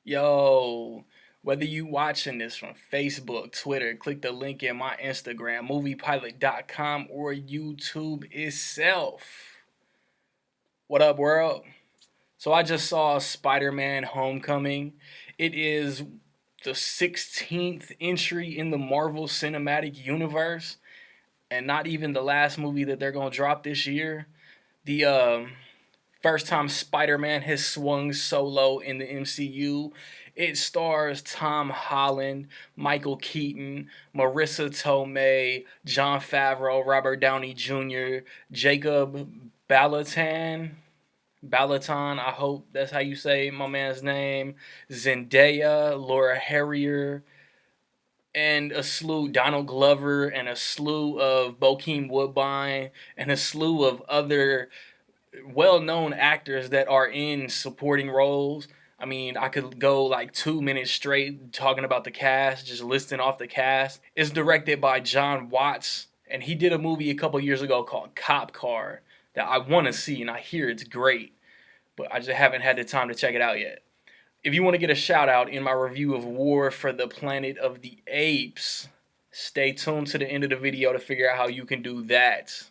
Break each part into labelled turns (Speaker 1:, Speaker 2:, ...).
Speaker 1: Yo, whether you watching this from Facebook, Twitter, click the link in my Instagram, moviepilot.com, or YouTube itself. What up, world? So I just saw Spider-Man Homecoming. It is the 16th entry in the Marvel Cinematic Universe, and not even the last movie that they're going to drop this year. The first time Spider-Man has swung solo in the MCU. It stars Tom Holland, Michael Keaton, Marissa Tomei, Jon Favreau, Robert Downey Jr., Jacob Balaton, I hope that's how you say my man's name, Zendaya, Laura Harrier, and a slew, Donald Glover, and a slew of Bokeem Woodbine, and a slew of other well-known actors that are in supporting roles. I mean, I could go like 2 minutes straight talking about the cast, just listing off the cast. It's directed by John Watts, and he did a movie a couple years ago called Cop Car that I want to see, and I hear it's great, but I just haven't had the time to check it out yet. If you want to get a shout out in my review of War for the Planet of the Apes, stay tuned to the end of the video to figure out how you can do that.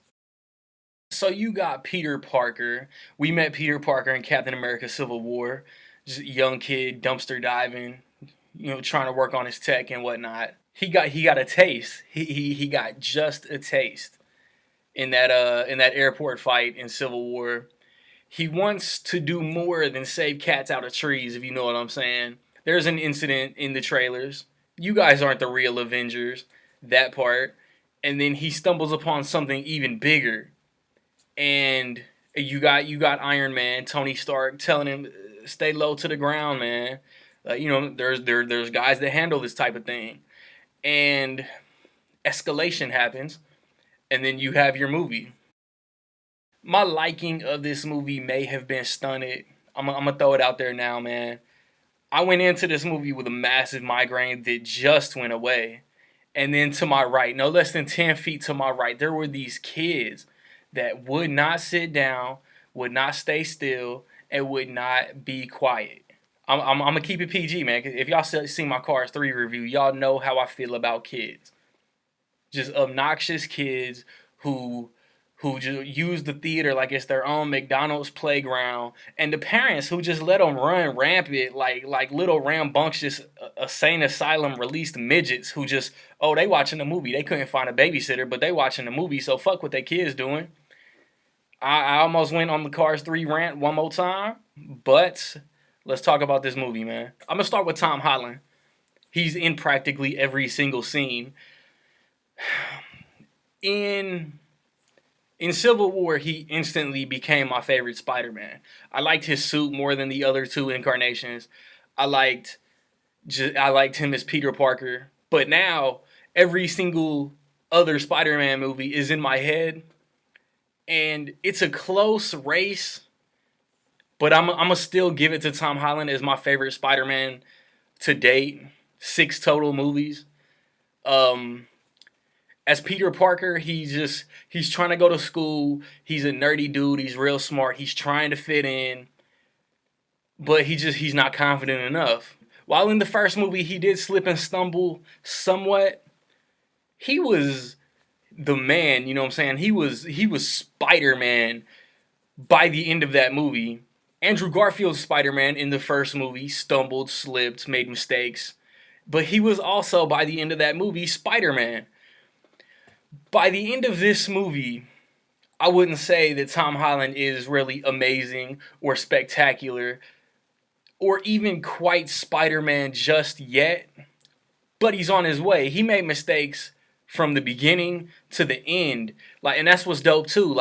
Speaker 1: So you got Peter Parker. We met Peter Parker in Captain America Civil War. Just a young kid, dumpster diving, trying to work on his tech and whatnot. He got a taste. He got just a taste in that airport fight in Civil War. He wants to do more than save cats out of trees, if you know what I'm saying. There's an incident in the trailers. You guys aren't the real Avengers. That part. And then he stumbles upon something even bigger. And you got Iron Man, Tony Stark, telling him stay low to the ground, man. There's guys that handle this type of thing, and escalation happens, and then you have your movie. My liking of this movie may have been stunted. I'm gonna throw it out there now, man. I went into this movie with a massive migraine that just went away. And then to my right, no less than 10 feet to my right, there were these kids that would not sit down, would not stay still, and would not be quiet. I'm going to keep it PG, man. If y'all see my Cars 3 review, y'all know how I feel about kids. Just obnoxious kids who just use the theater like it's their own McDonald's playground, and the parents who just let them run rampant like little rambunctious insane asylum released midgets who just, oh, they watching the movie, they couldn't find a babysitter but they watching the movie, so fuck what they kids doing. I almost went on the Cars 3 rant one more time, but let's talk about this movie, man. I'm gonna start with Tom Holland. He's in practically every single scene. In Civil War, he instantly became my favorite Spider-Man. I liked his suit more than the other two incarnations. I liked him as Peter Parker. But now every single other Spider-Man movie is in my head, and it's a close race. But I'm gonna still give it to Tom Holland as my favorite Spider-Man to date. 6 total movies. As Peter Parker, he's trying to go to school. He's a nerdy dude. He's real smart. He's trying to fit in, but he's not confident enough. While in the first movie he did slip and stumble somewhat, he was the man, you know what I'm saying? He was Spider-Man by the end of that movie. Andrew Garfield's Spider-Man in the first movie stumbled, slipped, made mistakes, but he was also by the end of that movie Spider-Man. By the end of this movie, I wouldn't say that Tom Holland is really amazing or spectacular or even quite Spider-Man just yet, but he's on his way. He made mistakes from the beginning to the end. And that's what's dope too.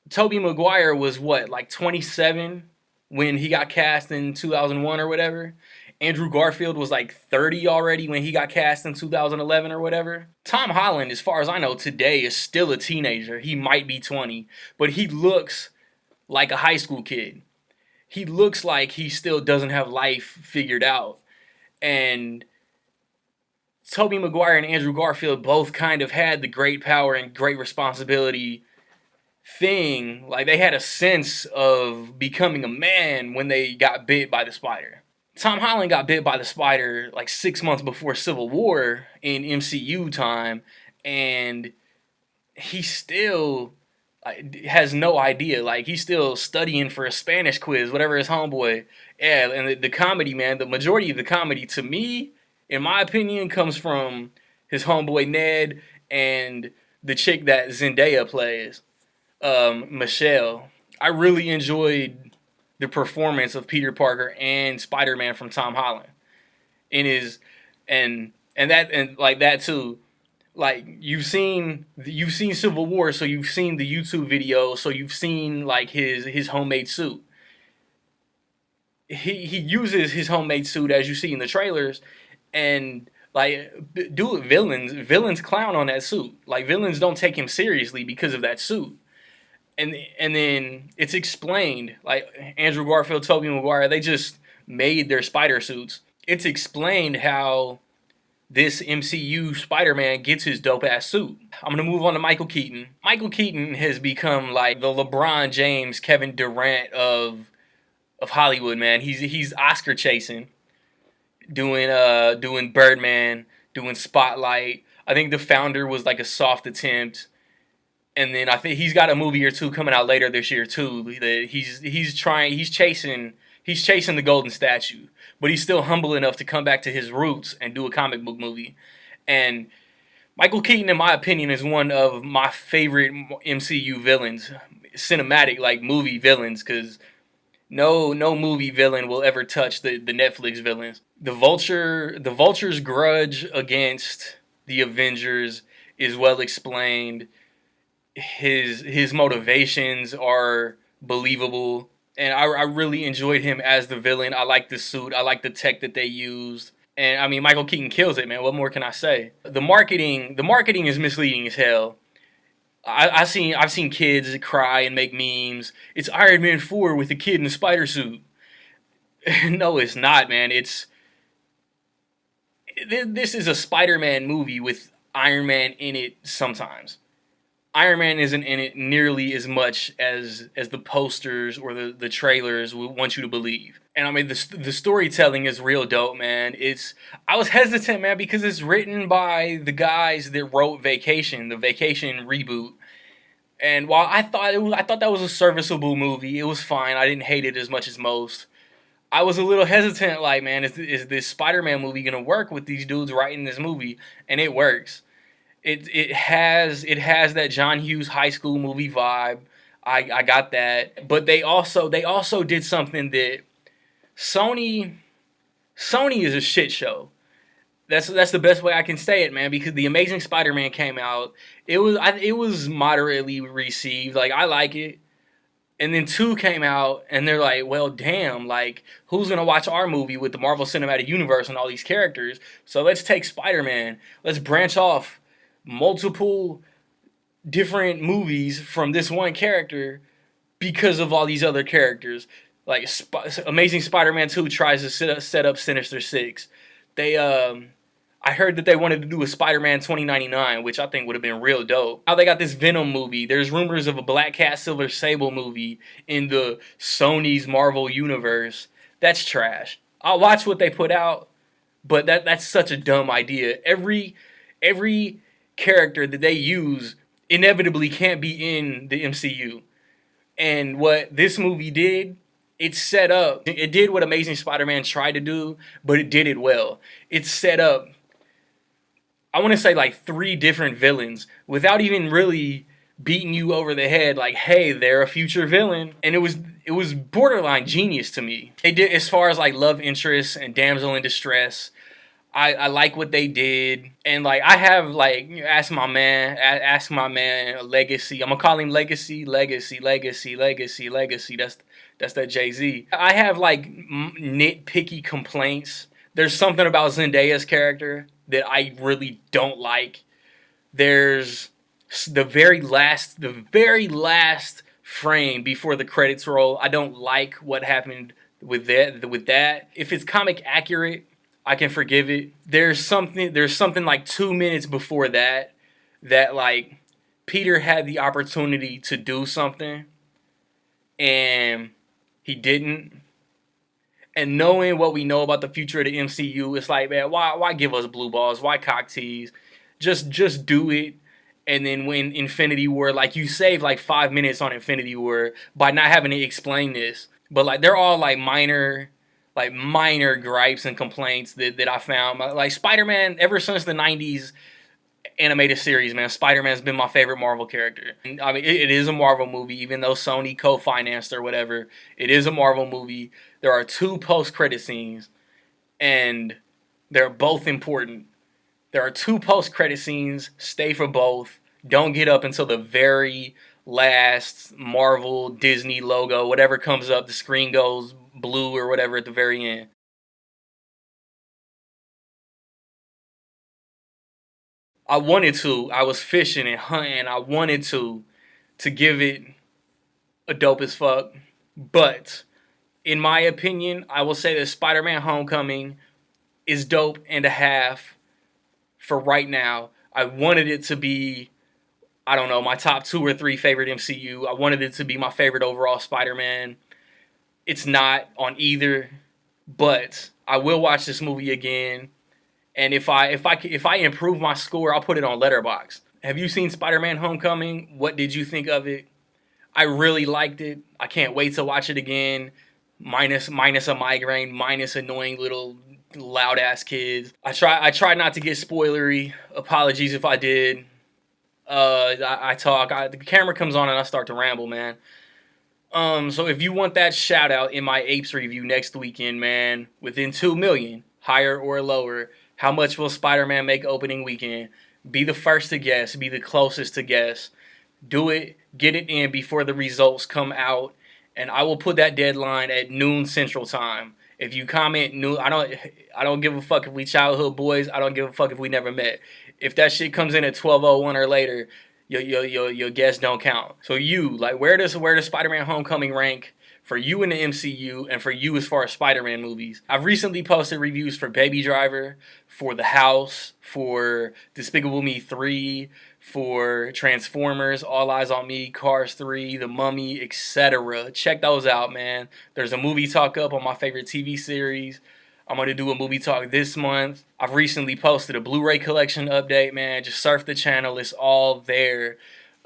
Speaker 1: Tobey Maguire was what, like 27 when he got cast in 2001 or whatever. Andrew Garfield was like 30 already when he got cast in 2011 or whatever. Tom Holland, as far as I know today, is still a teenager. He might be 20, but he looks like a high school kid. He looks like he still doesn't have life figured out. And Tobey Maguire and Andrew Garfield both kind of had the great power and great responsibility thing. Like, they had a sense of becoming a man when they got bit by the spider. Tom Holland got bit by the spider like 6 months before Civil War in MCU time, and he still has no idea. Like, he's still studying for a Spanish quiz, whatever his homeboy. Yeah, and the comedy, man, the majority of the comedy, to me, in my opinion, comes from his homeboy Ned and the chick that Zendaya plays, Michelle. I really enjoyed the performance of Peter Parker and Spider-Man from Tom Holland in his and like that too. Like, you've seen Civil War, so you've seen the YouTube video, so you've seen like his homemade suit. He uses his homemade suit as you see in the trailers, and like, dude, villains clown on that suit. Like, villains don't take him seriously because of that suit. And then it's explained, like Andrew Garfield, Tobey Maguire, they just made their spider suits. It's explained how this MCU Spider-Man gets his dope ass suit. I'm gonna move on to Michael Keaton. Michael Keaton has become like the LeBron James, Kevin Durant of Hollywood, man. He's Oscar chasing, doing Birdman, doing Spotlight. I think The Founder was like a soft attempt. And then I think he's got a movie or two coming out later this year too. That he's chasing the golden statue, but he's still humble enough to come back to his roots and do a comic book movie. And Michael Keaton, in my opinion, is one of my favorite MCU villains, cinematic like movie villains, because no movie villain will ever touch the Netflix villains. The Vulture's grudge against the Avengers is well explained. His motivations are believable, and I really enjoyed him as the villain. I like the suit. I like the tech that they used. And I mean, Michael Keaton kills it, man. What more can I say? The marketing is misleading as hell. I've seen kids cry and make memes. It's Iron Man 4 with a kid in a spider suit. No, it's not, man. This is a Spider-Man movie with Iron Man in it sometimes. Iron Man isn't in it nearly as much as the posters or the trailers would want you to believe. And I mean, the storytelling is real dope, man. I was hesitant, man, because it's written by the guys that wrote Vacation, the Vacation reboot. And while I thought that was a serviceable movie, it was fine. I didn't hate it as much as most. I was a little hesitant, like, man, is this Spider-Man movie gonna work with these dudes writing this movie? And it works. It has that John Hughes high school movie vibe. I got that, but they also did something that Sony Sony is a shit show. That's the best way I can say it, man. Because the Amazing Spider-Man came out, it was moderately received. Like, I like it, and then two came out, and they're like, well, damn, like, who's gonna watch our movie with the Marvel Cinematic Universe and all these characters? So let's take Spider-Man. Let's branch off multiple different movies from this one character because of all these other characters. Like, Amazing Spider-Man 2 tries to set up Sinister Six. They I heard that they wanted to do a Spider-Man 2099, which I think would have been real dope. Now they got this Venom movie. There's rumors of a Black Cat Silver Sable movie in the Sony's Marvel universe. That's trash. I'll watch what they put out, but that's such a dumb idea. Every character that they use inevitably can't be in the MCU. And what this movie did, it did what Amazing Spider-Man tried to do, but it did it well. It set up, I want to say, like, three different villains without even really beating you over the head like, hey, they're a future villain. And it was borderline genius to me. They did, as far as like love interests and damsel in distress, I like what they did. And like, I have, like, ask my man Legacy. I'm gonna call him Legacy. That's that Jay-Z. I have like nitpicky complaints. There's something about Zendaya's character that I really don't like. There's the very last frame before the credits roll. I don't like what happened with that. If it's comic accurate, I can forgive it. There's something like 2 minutes before that like Peter had the opportunity to do something and he didn't. And knowing what we know about the future of the MCU, it's like, man, why give us blue balls? Why cock tease? Just do it. And then when Infinity War, like you saved like 5 minutes on Infinity War by not having to explain this. But like they're all like minor gripes and complaints that I found. Like Spider-Man, ever since the 90s animated series, man, Spider-Man's been my favorite Marvel character. And, I mean, it is a Marvel movie, even though Sony co-financed or whatever. It is a Marvel movie. There are 2 post-credit scenes, and they're both important. There are 2 post-credit scenes. Stay for both. Don't get up until the very last Marvel, Disney logo, whatever comes up, the screen goes blue or whatever at the very end. I wanted to. I was fishing and hunting. I wanted to give it a dope as fuck. But in my opinion, I will say that Spider-Man Homecoming is dope and a half for right now. I wanted it to be, I don't know, my top 2 or 3 favorite MCU. I wanted it to be my favorite overall Spider-Man. It's not on either, but I will watch this movie again. And if I improve my score, I'll put it on Letterboxd. Have you seen Spider-Man Homecoming? What did you think of it? I really liked it. I can't wait to watch it again. Minus a migraine, minus annoying little loud ass kids. I try not to get spoilery. Apologies if I did. I talk. The camera comes on and I start to ramble, man. So if you want that shout out in my Apes review next weekend, man, within 2 million, higher or lower, how much will Spider-Man make opening weekend? Be the first to guess. Be the closest to guess. Do it. Get it in before the results come out, and I will put that deadline at noon Central Time. If you comment noon, I don't give a fuck if we childhood boys. I don't give a fuck if we never met. If that shit comes in at 12:01 or later, your guess don't count. So you, like, where does Spider-Man Homecoming rank for you in the MCU and for you as far as Spider-Man movies? I've recently posted reviews for Baby Driver, for The House, for Despicable Me 3, for Transformers, All Eyes on Me, Cars 3, The Mummy, etc. Check those out, man. There's a movie talk up on my favorite TV series. I'm going to do a movie talk this month. I've recently posted a Blu-ray collection update, man. Just surf the channel. It's all there.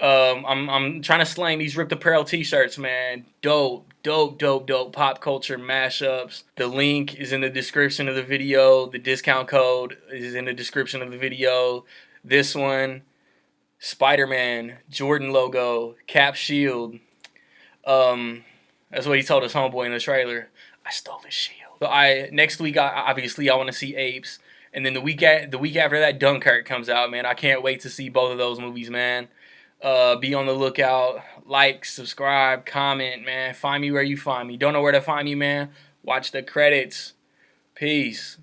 Speaker 1: I'm trying to slang these Ripped Apparel t-shirts, man. Dope, dope, dope, dope pop culture mashups. The link is in the description of the video. The discount code is in the description of the video. This one, Spider-Man, Jordan logo, Cap shield. That's what he told his homeboy in the trailer. I stole his shield. So next week, obviously I want to see Apes, and then the week after that, Dunkirk comes out, man. I can't wait to see both of those movies, man. Be on the lookout. Like, subscribe, comment, man. Find me where you find me. Don't know where to find me, man? Watch the credits. Peace.